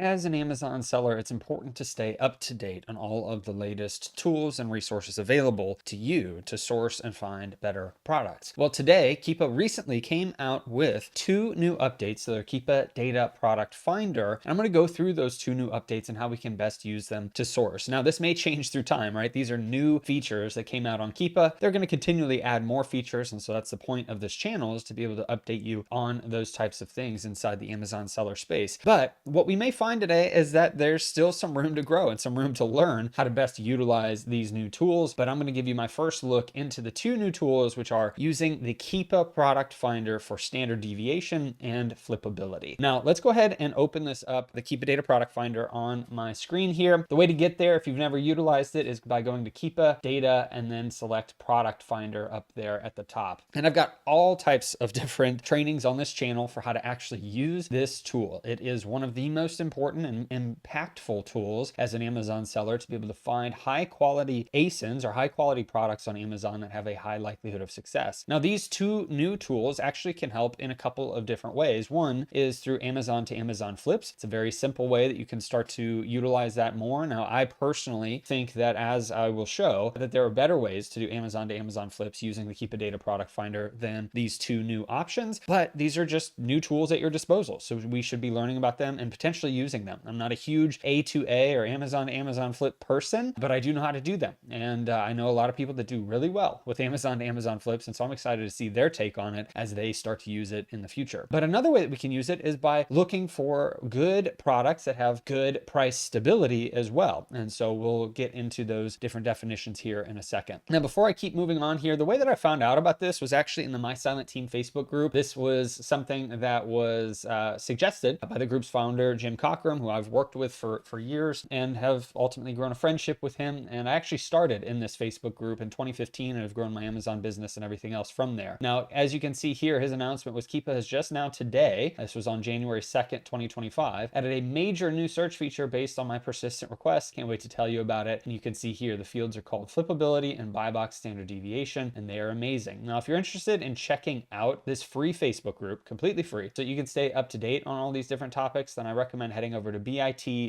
As an Amazon seller, it's important to stay up to date on all of the latest tools and resources available to you to source and find better products. Well, today, Keepa recently came out with two new updates to their Keepa Data Product Finder. And I'm going to go through those two new updates and how we can best use them to source. Now, this may change through time, right? These are new features that came out on Keepa. They're going to continually add more features. And so that's the point of this channel, is to be able to update you on those types of things inside the Amazon seller space. But what we may find today is that there's still some room to grow and some room to learn how to best utilize these new tools. But I'm going to give you my first look into the two new tools, which are using the Keepa product finder for standard deviation and flippability. Now let's go ahead and open this up, the Keepa data product finder, on my screen here. The way to get there, if you've never utilized it, is by going to Keepa data and then select product finder up there at the top. And I've got all types of different trainings on this channel for how to actually use this tool. It is one of the most important and impactful tools as an Amazon seller to be able to find high quality ASINs or high quality products on Amazon that have a high likelihood of success. Now, these two new tools actually can help in a couple of different ways. One is through Amazon to Amazon flips. It's a very simple way that you can start to utilize that more. Now, I personally think that, as I will show, that there are better ways to do Amazon to Amazon flips using the Keepa Data Product Finder than these two new options, but these are just new tools at your disposal. So we should be learning about them and potentially using them. I'm not a huge A2A or Amazon to Amazon flip person, but I do know how to do them. And I know a lot of people that do really well with Amazon to Amazon flips. And so I'm excited to see their take on it as they start to use it in the future. But another way that we can use it is by looking for good products that have good price stability as well. And so we'll get into those different definitions here in a second. Now, before I keep moving on here, the way that I found out about this was actually in the My Silent Team Facebook group. This was something that was suggested by the group's founder, Jim Cockrum, who I've worked with for years and have ultimately grown a friendship with him. And I actually started in this Facebook group in 2015 and have grown my Amazon business and everything else from there. Now, as you can see here, his announcement was Keepa has just now today, this was on January 2nd, 2025, added a major new search feature based on my persistent request. Can't wait to tell you about it. And you can see here, the fields are called Flipability and Buy Box Standard Deviation, and they are amazing. Now, if you're interested in checking out this free Facebook group, completely free, so you can stay up to date on all these different topics, then I recommend heading over to bit.ly/MST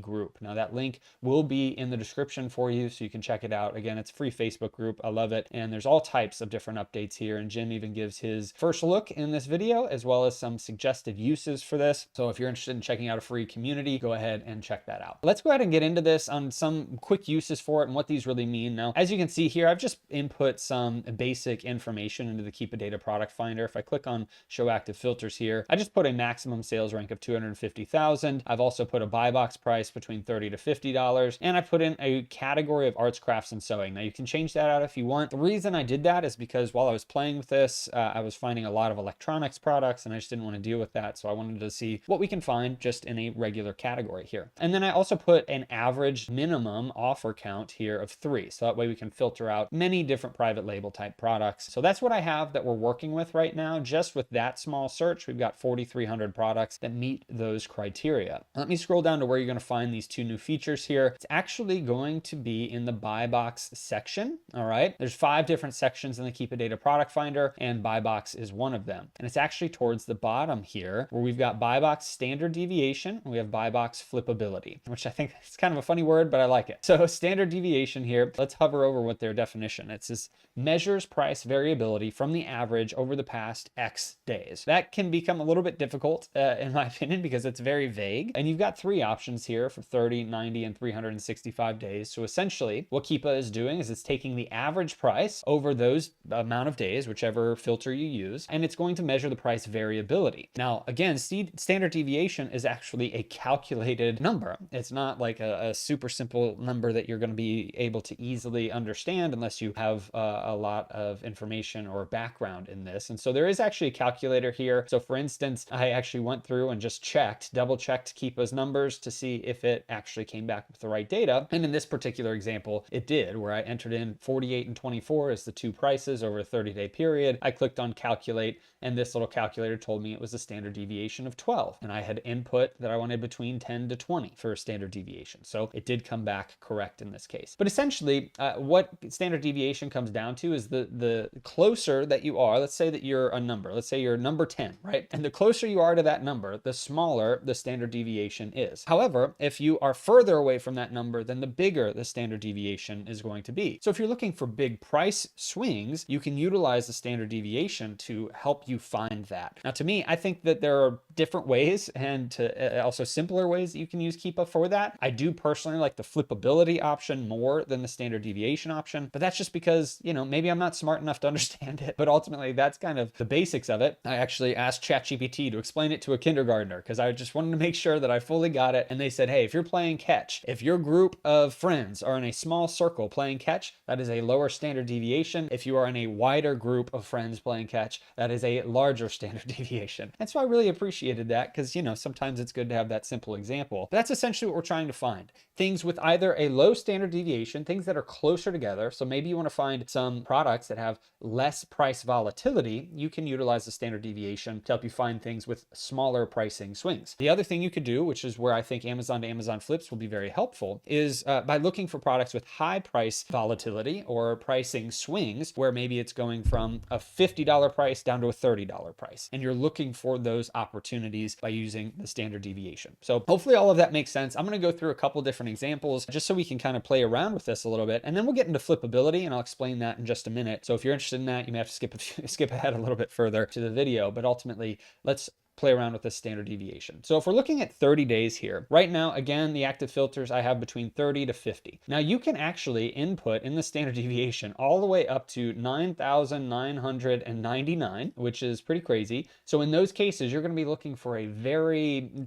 group. Now, that link will be in the description for you, so you can check it out. Again, it's a free Facebook group. I love it. And there's all types of different updates here. And Jim even gives his first look in this video, as well as some suggested uses for this. So if you're interested in checking out a free community, go ahead and check that out. Let's go ahead and get into this on some quick uses for it and what these really mean. Now, as you can see here, I've just input some basic information into the Keepa Data Product Finder. If I click on Show Active Filters here, I just put a maximum sales rank of 250,000. I've also put a buy box price between $30 to $50, and I put in a category of arts, crafts, and sewing. Now, you can change that out if you want. The reason I did that is because while I was playing with this, I was finding a lot of electronics products, and I just didn't want to deal with that. So I wanted to see what we can find just in a regular category here. And then I also put an average minimum offer count here of 3. So that way we can filter out many different private label type products. So that's what I have that we're working with right now. Just with that small search, we've got 4,300 products that meet those criteria. Let me scroll down to where you're going to find these two new features here. It's actually going to be in the buy box section. All right. There's 5 different sections in the Keepa Data Product Finder, and buy box is one of them. And it's actually towards the bottom here where we've got buy box standard deviation and we have buy box flippability, which I think is kind of a funny word, but I like it. So standard deviation here, let's hover over what their definition. It says measures price variability from the average over the past X days. That can become a little bit difficult in my opinion, because it's very vague. And you've got 3 options here for 30, 90, and 365 days. So essentially what Keepa is doing is it's taking the average price over those amount of days, whichever filter you use, and it's going to measure the price variability. Now, again, standard deviation is actually a calculated number. It's not like a super simple number that you're going to be able to easily understand unless you have a lot of information or background in this. And so there is actually a calculator here. So for instance, I actually went through and just double checked Keepa's numbers to see if it actually came back with the right data. And in this particular example, it did, where I entered in 48 and 24 as the 2 prices over a 30-day period. I clicked on calculate, and this little calculator told me it was a standard deviation of 12. And I had input that I wanted between 10 to 20 for a standard deviation. So it did come back correct in this case. But essentially, what standard deviation comes down to is the closer that you are, let's say that you're a number, let's say you're number 10, right? And the closer you are to that number, the smaller the standard deviation is. However, if you are further away from that number, then the bigger the standard deviation is going to be. So if you're looking for big price swings, you can utilize the standard deviation to help you find that. Now, to me, I think that there are different ways and also simpler ways that you can use Keepa for that. I do personally like the Flipability option more than the standard deviation option, but that's just because, maybe I'm not smart enough to understand it, but ultimately that's kind of the basics of it. I actually asked ChatGPT to explain it to a kindergartner because I just wanted to make sure that I fully got it. And they said, hey, if you're playing catch, if your group of friends are in a small circle playing catch, that is a lower standard deviation. If you are in a wider group of friends playing catch, that is a larger standard deviation. And so I really appreciated that because, sometimes it's good to have that simple example. But that's essentially what we're trying to find. Things with either a low standard deviation, things that are closer together. So maybe you want to find some products that have less price volatility. You can utilize the standard deviation to help you find things with smaller pricing swings. The other thing you could do, which is where I think Amazon to Amazon flips will be very helpful, is by looking for products with high price volatility or pricing swings, where maybe it's going from a $50 price down to a $30 price. And you're looking for those opportunities by using the standard deviation. So hopefully all of that makes sense. I'm going to go through a couple different examples just so we can kind of play around with this a little bit. And then we'll get into Flipability and I'll explain that in just a minute. So if you're interested in that, you may have to skip ahead a little bit further to the video, but ultimately let's play around with this standard deviation. So if we're looking at 30 days here, right now, again, the active filters I have between 30 to 50. Now you can actually input in the standard deviation all the way up to 9,999, which is pretty crazy. So in those cases, you're going to be looking for a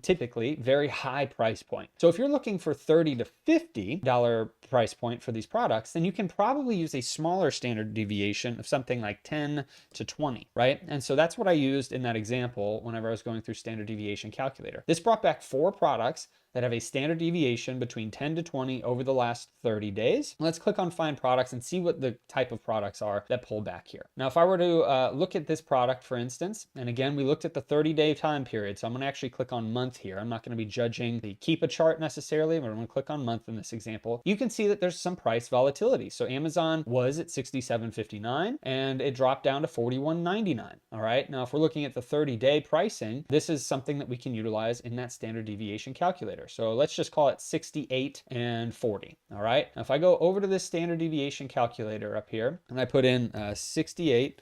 typically very high price point. So if you're looking for $30 to $50 price point for these products, then you can probably use a smaller standard deviation of something like 10 to 20, right? And so that's what I used in that example whenever I was going through standard deviation calculator. This brought back 4 products that have a standard deviation between 10 to 20 over the last 30 days. Let's click on find products and see what the type of products are that pull back here. Now, if I were to look at this product, for instance, and again, we looked at the 30-day time period. So I'm going to actually click on month here. I'm not going to be judging the Keepa chart necessarily, but I'm going to click on month in this example. You can see that there's some price volatility. So Amazon was at $67.59 and it dropped down to $41.99. All right. Now, if we're looking at the 30-day pricing, this is something that we can utilize in that standard deviation calculator. So let's just call it 68 and 40. All right. Now, if I go over to this standard deviation calculator up here and I put in 68,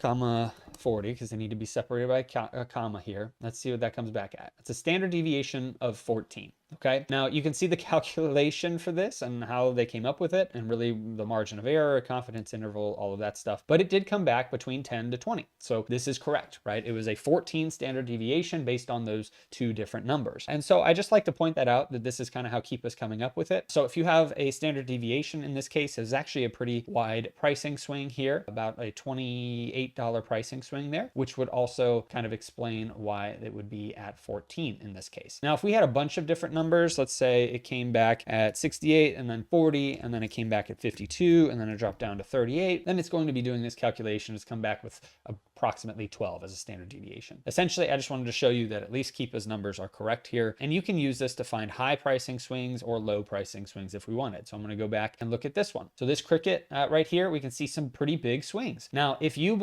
40, because they need to be separated by a comma here. Let's see what that comes back at. It's a standard deviation of 14. Okay. Now you can see the calculation for this and how they came up with it and really the margin of error, confidence interval, all of that stuff. But it did come back between 10 to 20. So this is correct, right? It was a 14 standard deviation based on those 2 different numbers. And so I just like to point that out that this is kind of how Keepa's coming up with it. So if you have a standard deviation in this case, is actually a pretty wide pricing swing here, about a $28 pricing swing there, which would also kind of explain why it would be at 14 in this case. Now, if we had a bunch of different numbers, let's say it came back at 68 and then 40, and then it came back at 52, and then it dropped down to 38, then it's going to be doing this calculation. It's come back with approximately 12 as a standard deviation. Essentially, I just wanted to show you that at least Keepa's numbers are correct here, and you can use this to find high pricing swings or low pricing swings if we wanted. So I'm going to go back and look at this one. So this cricket right here, we can see some pretty big swings. Now, if you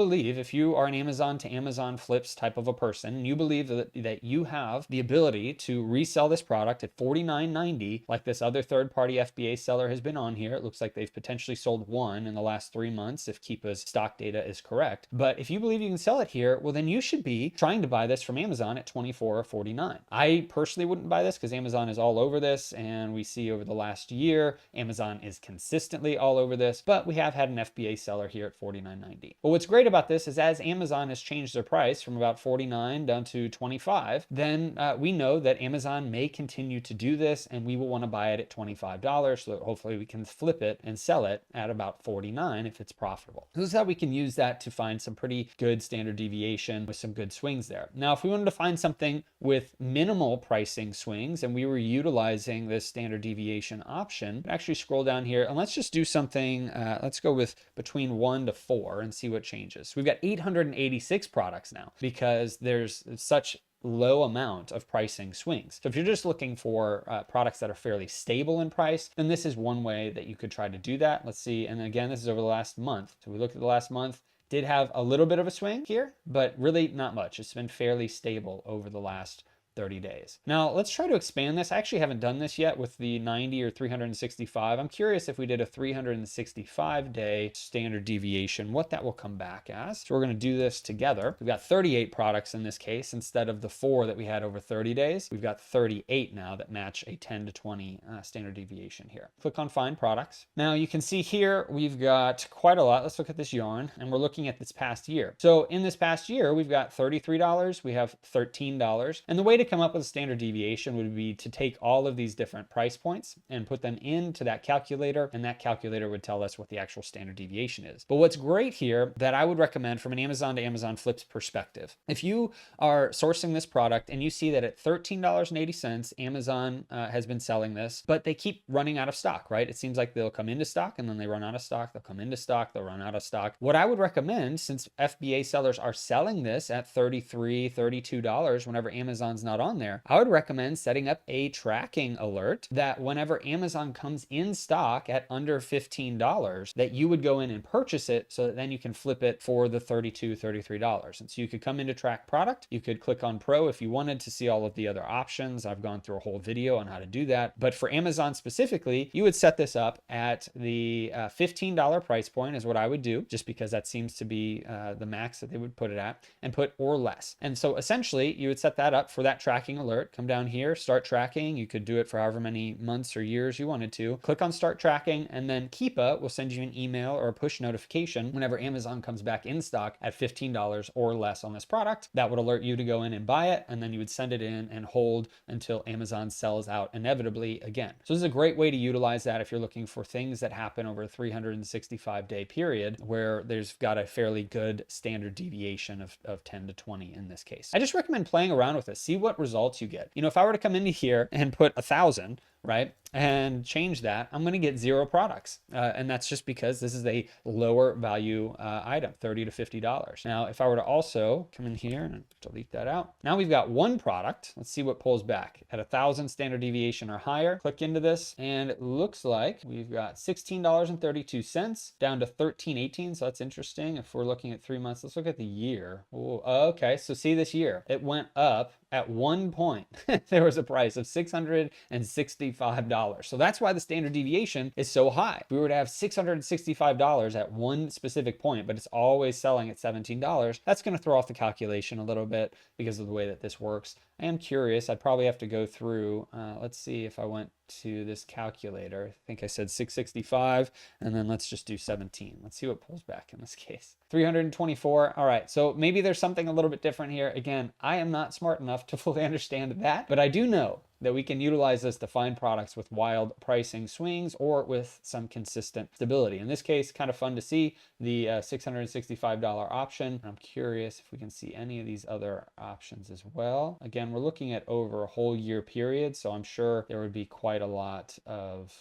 are an Amazon to Amazon flips type of a person, and you believe that you have the ability to resell this product at $49.90, like this other third-party FBA seller has been on here. It looks like they've potentially sold 1 in the last 3 months if Keepa's stock data is correct. But if you believe you can sell it here, well, then you should be trying to buy this from Amazon at $24 or $49. I personally wouldn't buy this because Amazon is all over this, and we see over the last year, Amazon is consistently all over this, but we have had an FBA seller here at $49.90. But what's great about this is as Amazon has changed their price from about $49 down to $25, then we know that Amazon may continue to do this, and we will want to buy it at $25 so that hopefully we can flip it and sell it at about $49 if it's profitable. This is how we can use that to find some pretty good standard deviation with some good swings there. Now, if we wanted to find something with minimal pricing swings and we were utilizing this standard deviation option, actually scroll down here and let's just do something. Let's go with between 1 to 4 and see what changes. We've got 886 products now because there's such low amount of pricing swings. So if you're just looking for products that are fairly stable in price, then this is one way that you could try to do that. Let's see. And again, this is over the last month. So we looked at the last month, did have a little bit of a swing here, but really not much. It's been fairly stable over the last 30 days. Now let's try to expand this. I actually haven't done this yet with the 90 or 365. I'm curious if we did a 365-day standard deviation, what that will come back as. So we're going to do this together. We've got 38 products in this case instead of the 4 that we had over 30 days. We've got 38 now that match a 10 to 20 standard deviation here. Click on Find Products. Now you can see here we've got quite a lot. Let's look at this yarn, and we're looking at this past year. So in this past year, we've got $33, we have $13, and the way to come up with a standard deviation would be to take all of these different price points and put them into that calculator, and that calculator would tell us what the actual standard deviation is. But what's great here that I would recommend from an Amazon to Amazon Flips perspective, if you are sourcing this product and you see that at $13.80, Amazon has been selling this, but they keep running out of stock, right? It seems like they'll come into stock and then they run out of stock, they'll come into stock, they'll run out of stock. What I would recommend, since FBA sellers are selling this at $33, $32 whenever Amazon's not on there, I would recommend setting up a tracking alert that whenever Amazon comes in stock at under $15, that you would go in and purchase it so that then you can flip it for the $32, $33. And so you could come into track product, you could click on Pro if you wanted to see all of the other options. I've gone through a whole video on how to do that. But for Amazon specifically, you would set this up at the $15 price point is what I would do, just because that seems to be the max that they would put it at, and put or less. And so essentially you would set that up for that tracking alert. Come down here, start tracking. You could do it for however many months or years you wanted to. Click on start tracking, and then Keepa will send you an email or a push notification whenever Amazon comes back in stock at $15 or less on this product. That would alert you to go in and buy it, and then you would send it in and hold until Amazon sells out inevitably again. So this is a great way to utilize that if you're looking for things that happen over a 365-day period where there's got a fairly good standard deviation of 10 to 20 in this case. I just recommend playing around with this, see what results you get. You know, if I were to come into here and put 1,000, right, and change that, I'm going to get 0 products. And that's just because this is a lower value item, $30 to $50. Now, if I were to also come in here and delete that out, now we've got 1 product. Let's see what pulls back at 1,000 standard deviation or higher. Click into this, and it looks like we've got $16.32 down to $13.18. So that's interesting. If we're looking at 3 months, let's look at the year. Ooh, okay, so see this year, it went up at one point. There was a price of $665. So that's why the standard deviation is so high. If we were to have $665 at one specific point, but it's always selling at $17, that's going to throw off the calculation a little bit because of the way that this works. I am curious. I'd probably have to go through, let's see if I went to this calculator. I think I said 665, and then let's just do 17. Let's see what pulls back in this case. 324. All right, so maybe there's something a little bit different here. Again, I am not smart enough to fully understand that, but I do know that we can utilize this to find products with wild pricing swings or with some consistent stability. In this case, kind of fun to see the $665 option. I'm curious if we can see any of these other options as well. Again, we're looking at over a whole year period, so I'm sure there would be quite a lot of,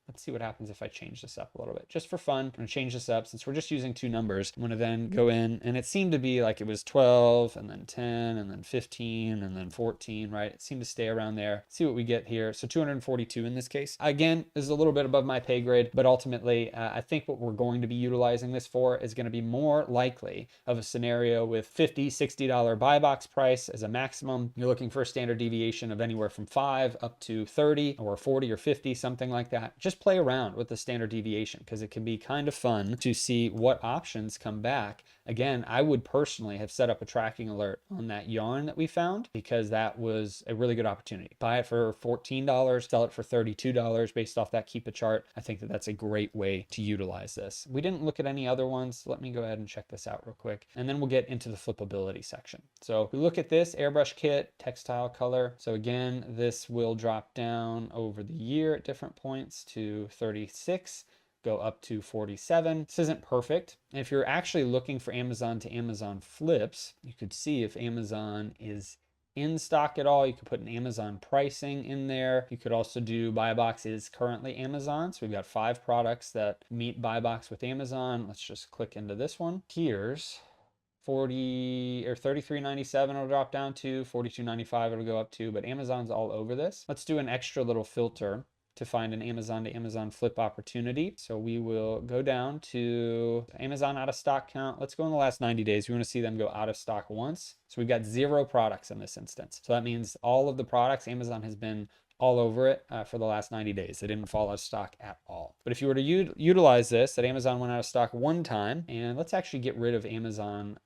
let's see what happens if I change this up a little bit. Just for fun, I'm gonna change this up since we're just using 2 numbers. I'm gonna then go in, and it seemed to be like it was 12 and then 10 and then 15 and then 14, right? It seemed to stay around there. See what we get here. So 242 in this case. Again, this is a little bit above my pay grade, but ultimately I think what we're going to be utilizing this for is going to be more likely of a scenario with $50, $60 buy box price as a maximum. You're looking for a standard deviation of anywhere from 5 up to 30 or 40 or 50, something like that. Just play around with the standard deviation because it can be kind of fun to see what options come back. Again, I would personally have set up a tracking alert on that yarn that we found because that was a really good opportunity. Buy it for $14, sell it for $32 based off that Keepa chart. I think that that's a great way to utilize this. We didn't look at any other ones. Let me go ahead and check this out real quick. And then we'll get into the flippability section. So if we look at this airbrush kit, textile color. So again, this will drop down over the year at different points to 36. Go up to 47. This isn't perfect. And if you're actually looking for Amazon to Amazon flips, you could see if Amazon is in stock at all. You could put an Amazon pricing in there. You could also do buy box is currently Amazon. So we've got 5 products that meet buy box with Amazon. Let's just click into this one. Here's 40 or 33.97 it'll drop down to 42.95 it'll go up to, but Amazon's all over this. Let's do an extra little filter to find an Amazon to Amazon flip opportunity. So we will go down to Amazon out of stock count. Let's go in the last 90 days. We want to see them go out of stock once. So we've got 0 products in this instance. So that means all of the products, Amazon has been all over it for the last 90 days. They didn't fall out of stock at all. But if you were to utilize this, that Amazon went out of stock one time, and let's actually get rid of Amazon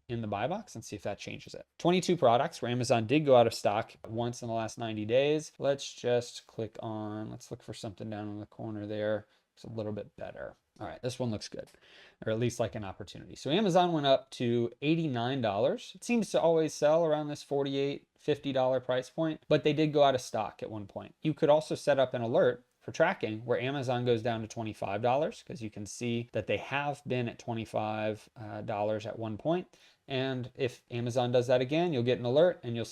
in the buy box and see if that changes it. 22 products where Amazon did go out of stock once in the last 90 days. Let's just click on, let's look for something down in the corner there. It's a little bit better. All right, this one looks good, or at least like an opportunity. So Amazon went up to $89. It seems to always sell around this $48, $50 price point, but they did go out of stock at one point. You could also set up an alert for tracking where Amazon goes down to $25, because you can see that they have been at $25 at one point. And if Amazon does that again, you'll get an alert and you'll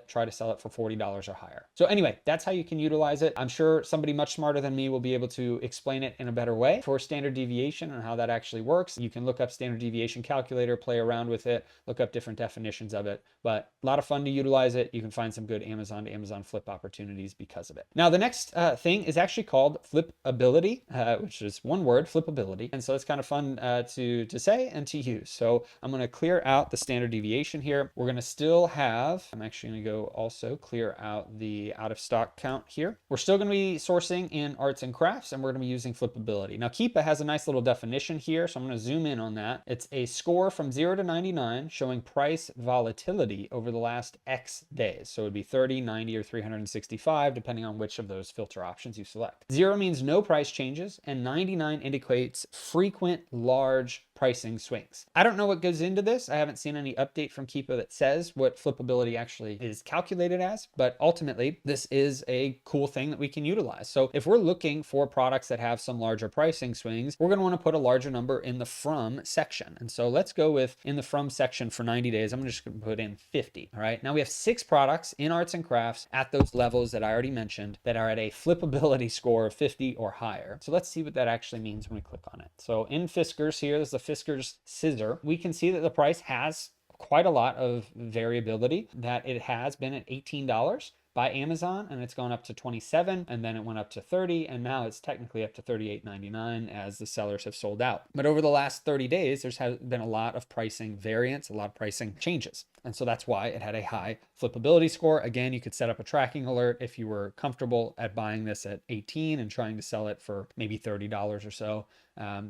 try to sell it for $40 or higher. So anyway, that's how you can utilize it. I'm sure somebody much smarter than me will be able to explain it in a better way. For standard deviation and how that actually works, you can look up standard deviation calculator, play around with it, look up different definitions of it, but a lot of fun to utilize it. You can find some good Amazon to Amazon flip opportunities because of it. Now, the next thing is actually called Flipability, which is one word, Flipability. And so it's kind of fun to say and to use. So I'm going to clear out the standard deviation here. We're going to still have, I'm actually going to go also clear out the out of stock count here. We're still going to be sourcing in arts and crafts, and we're going to be using Flipability. Now, Keepa has a nice little definition here, so I'm going to zoom in on that. It's a score from 0 to 99 showing price volatility over the last X days. So it would be 30, 90, or 365, depending on which of those filter options you select. 0 means no price changes, and 99 indicates frequent large pricing swings. I don't know what goes into this. I haven't seen any update from Keepa that says what Flipability actually is calculated as, but ultimately this is a cool thing that we can utilize. So if we're looking for products that have some larger pricing swings, we're going to want to put a larger number in the from section. And so let's go with in the from section for 90 days. I'm just going to put in 50. All right. Now we have 6 products in arts and crafts at those levels that I already mentioned that are at a Flipability score of 50 or higher. So let's see what that actually means when we click on it. So in Fiskars here, there's the Fiskars scissor. We can see that the price has quite a lot of variability, that it has been at $18 by Amazon, and it's gone up to 27, and then it went up to 30, and now it's technically up to $38.99 as the sellers have sold out. But over the last 30 days, there's been a lot of pricing variance, a lot of pricing changes. And so that's why it had a high Flipability score. Again, you could set up a tracking alert if you were comfortable at buying this at 18 and trying to sell it for maybe $30 or so,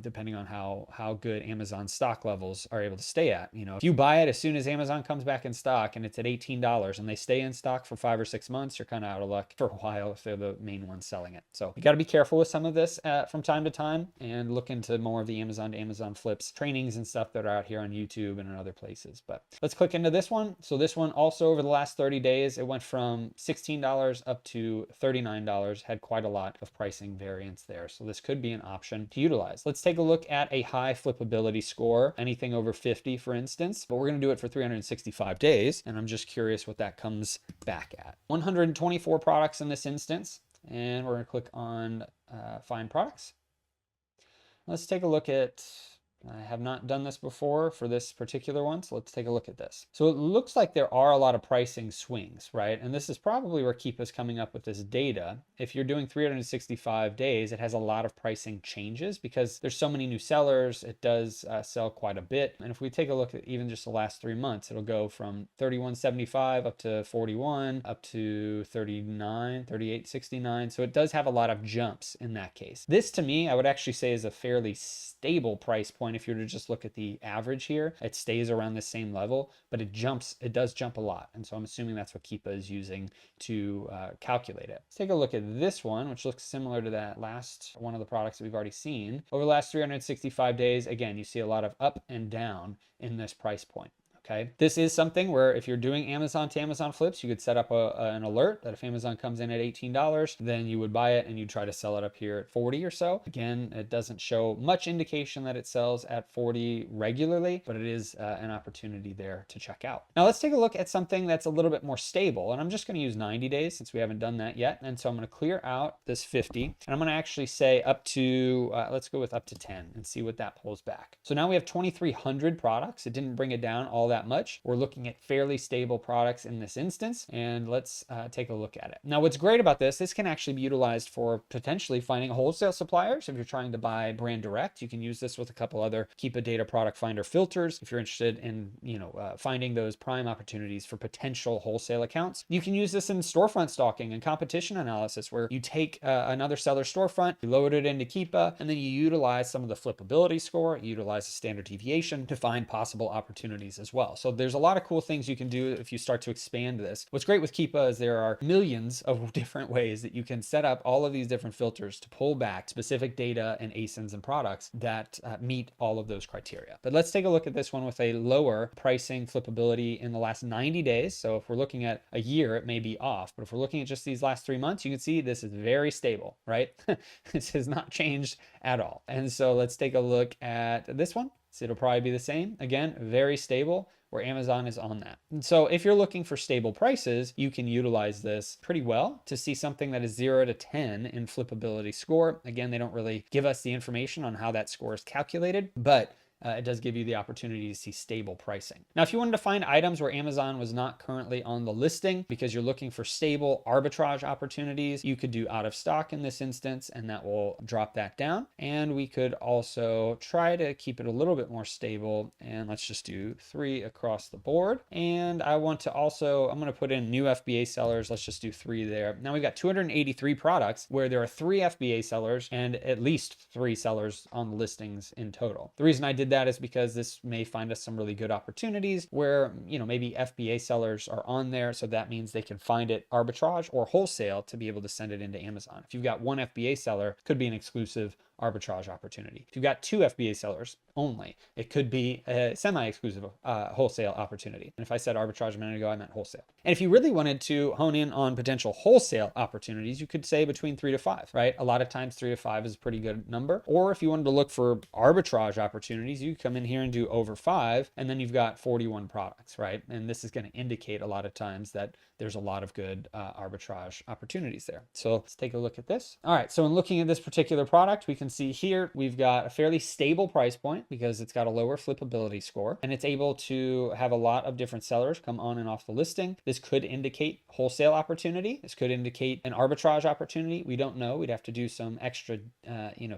depending on how good Amazon stock levels are able to stay at. You know, if you buy it as soon as Amazon comes back in stock and it's at $18 and they stay in stock for 5 or 6 months, you're kind of out of luck for a while if they're the main ones selling it. So you got to be careful with some of this from time to time, and look into more of the Amazon to Amazon flips trainings and stuff that are out here on YouTube and in other places. But let's click into this one. So this one also over the last 30 days, it went from $16 up to $39, had quite a lot of pricing variance there. So this could be an option to utilize. Let's take a look at a high Flipability score, anything over 50, for instance, but we're going to do it for 365 days. And I'm just curious what that comes back at. 124 products in this instance, and we're going to click on find products. Let's take a look at, I have not done this before for this particular one, so let's take a look at this. So it looks like there are a lot of pricing swings, right? And this is probably where Keepa's coming up with this data. If you're doing 365 days, it has a lot of pricing changes because there's so many new sellers. It does sell quite a bit. And if we take a look at even just the last 3 months, it'll go from 31.75 up to 41, up to 39, 38.69. So it does have a lot of jumps in that case. This to me, I would actually say is a fairly stable price point. If you were to just look at the average here, it stays around the same level, but it does jump a lot. And so I'm assuming that's what Keepa is using to calculate it. Let's take a look at this one, which looks similar to that last one of the products that we've already seen. Over the last 365 days, again, you see a lot of up and down in this price point. Okay, this is something where if you're doing Amazon to Amazon flips, you could set up an alert that if Amazon comes in at $18, then you would buy it and you'd try to sell it up here at 40 or so. Again, it doesn't show much indication that it sells at 40 regularly, but it is an opportunity there to check out. Now let's take a look at something that's a little bit more stable, and I'm just going to use 90 days since we haven't done that yet. And so I'm going to clear out this 50, and I'm going to actually say up to, let's go with up to 10 and see what that pulls back. So now we have 2,300 products. It didn't bring it down all that that much. We're looking at fairly stable products in this instance, and let's take a look at it. Now, what's great about this can actually be utilized for potentially finding wholesale suppliers. If you're trying to buy brand direct, you can use this with a couple other Keepa data product finder filters. If you're interested in, finding those prime opportunities for potential wholesale accounts, you can use this in storefront stalking and competition analysis, where you take another seller's storefront, you load it into Keepa, and then you utilize some of the flippability score, you utilize the standard deviation to find possible opportunities as well. So there's a lot of cool things you can do if you start to expand this. What's great with Keepa is there are millions of different ways that you can set up all of these different filters to pull back specific data and ASINs and products that meet all of those criteria. But let's take a look at this one with a lower pricing flippability in the last 90 days. So if we're looking at a year, it may be off, but if we're looking at just these last 3 months, you can see this is very stable, right? This has not changed at all. And so let's take a look at this one. So it'll probably be the same. Again, very stable, where Amazon is on that. And so if you're looking for stable prices, you can utilize this pretty well to see something that is 0 to 10 in flippability score. Again, they don't really give us the information on how that score is calculated, but it does give you the opportunity to see stable pricing. Now, if you wanted to find items where Amazon was not currently on the listing because you're looking for stable arbitrage opportunities, you could do out of stock in this instance, and that will drop that down. And we could also try to keep it a little bit more stable, and let's just do 3 across the board. And I want to also, I'm going to put in new FBA sellers. Let's just do 3 there. Now we've got 283 products where there are 3 FBA sellers and at least 3 sellers on the listings in total. The reason I did that is because this may find us some really good opportunities where, maybe FBA sellers are on there. So that means they can find it arbitrage or wholesale to be able to send it into Amazon. If you've got 1 FBA seller, could be an exclusive arbitrage opportunity. If you've got 2 FBA sellers only, it could be a semi-exclusive wholesale opportunity. And if I said arbitrage a minute ago, I meant wholesale. And if you really wanted to hone in on potential wholesale opportunities, you could say between 3 to 5, right? A lot of times 3 to 5 is a pretty good number. Or if you wanted to look for arbitrage opportunities, you come in here and do over 5, and then you've got 41 products, right? And this is going to indicate a lot of times that there's a lot of good arbitrage opportunities there. So let's take a look at this. All right, so in looking at this particular product, we can see here we've got a fairly stable price point because it's got a lower flippability score, and it's able to have a lot of different sellers come on and off the listing. This could indicate wholesale opportunity. This could indicate an arbitrage opportunity. We don't know. We'd have to do some extra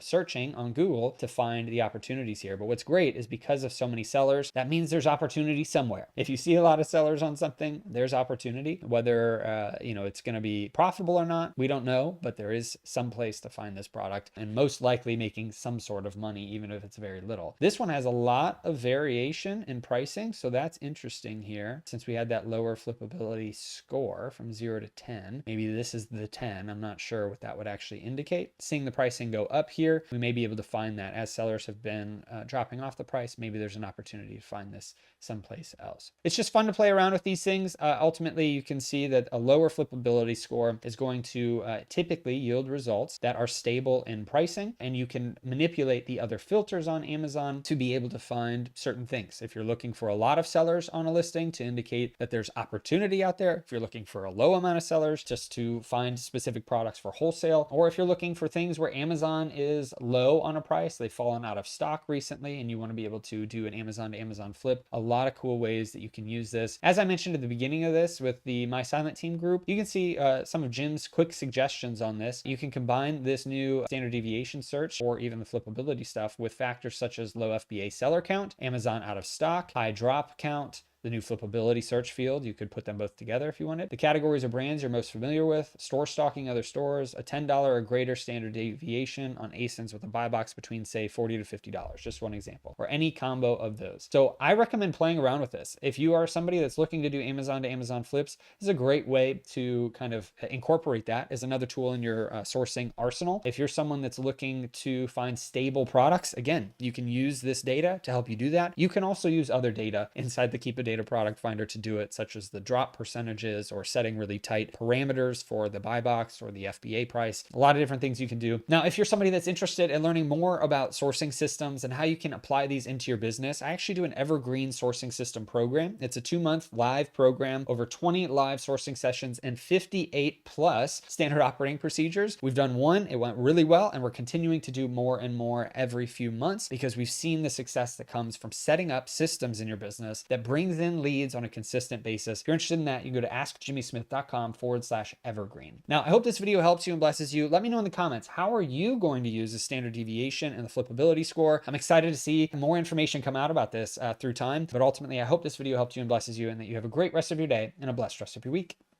searching on Google to find the opportunities here. But what's great is because of so many sellers, that means there's opportunity somewhere. If you see a lot of sellers on something, there's opportunity. Whether it's going to be profitable or not, we don't know, but there is some place to find this product, and most likely making some sort of money, even if it's very little. This one has a lot of variation in pricing, so that's interesting here. Since we had that lower flippability score from 0 to 10, maybe this is the 10. I'm not sure what that would actually indicate. Seeing the pricing go up here, we may be able to find that as sellers have been dropping off the price, maybe there's an opportunity to find this someplace else. It's just fun to play around with these things. Ultimately, you can see that a lower flippability score is going to typically yield results that are stable in pricing, and you can manipulate the other filters on Amazon to be able to find certain things. If you're looking for a lot of sellers on a listing, to indicate that there's opportunity out there. If you're looking for a low amount of sellers, just to find specific products for wholesale. Or if you're looking for things where Amazon is low on a price, they've fallen out of stock recently, and you want to be able to do an Amazon to Amazon flip. A lot of cool ways that you can use this. As I mentioned at the beginning of this with the My Silent Team group, you can see some of Jim's quick suggestions on this. You can combine this new standard deviation search or even the flippability stuff with factors such as low FBA seller count, Amazon out of stock, high drop count, the new flippability search field. You could put them both together if you wanted. The categories or brands you're most familiar with, store stalking other stores, a $10 or greater standard deviation on ASINs with a buy box between say $40 to $50, just one example, or any combo of those. So I recommend playing around with this. If you are somebody that's looking to do Amazon to Amazon flips, this is a great way to kind of incorporate that as another tool in your sourcing arsenal. If you're someone that's looking to find stable products, again, you can use this data to help you do that. You can also use other data inside the Keepa data product finder to do it, such as the drop percentages or setting really tight parameters for the buy box or the FBA price. A lot of different things you can do. Now, if you're somebody that's interested in learning more about sourcing systems and how you can apply these into your business, I actually do an evergreen sourcing system program. It's a 2-month live program, over 20 live sourcing sessions and 58 plus standard operating procedures. We've done one, it went really well, and we're continuing to do more and more every few months because we've seen the success that comes from setting up systems in your business that brings in leads on a consistent basis. If you're interested in that, you can go to askjimmysmith.com/evergreen. Now, I hope this video helps you and blesses you. Let me know in the comments, how are you going to use the standard deviation and the flippability score? I'm excited to see more information come out about this through time, but ultimately, I hope this video helps you and blesses you and that you have a great rest of your day and a blessed rest of your week.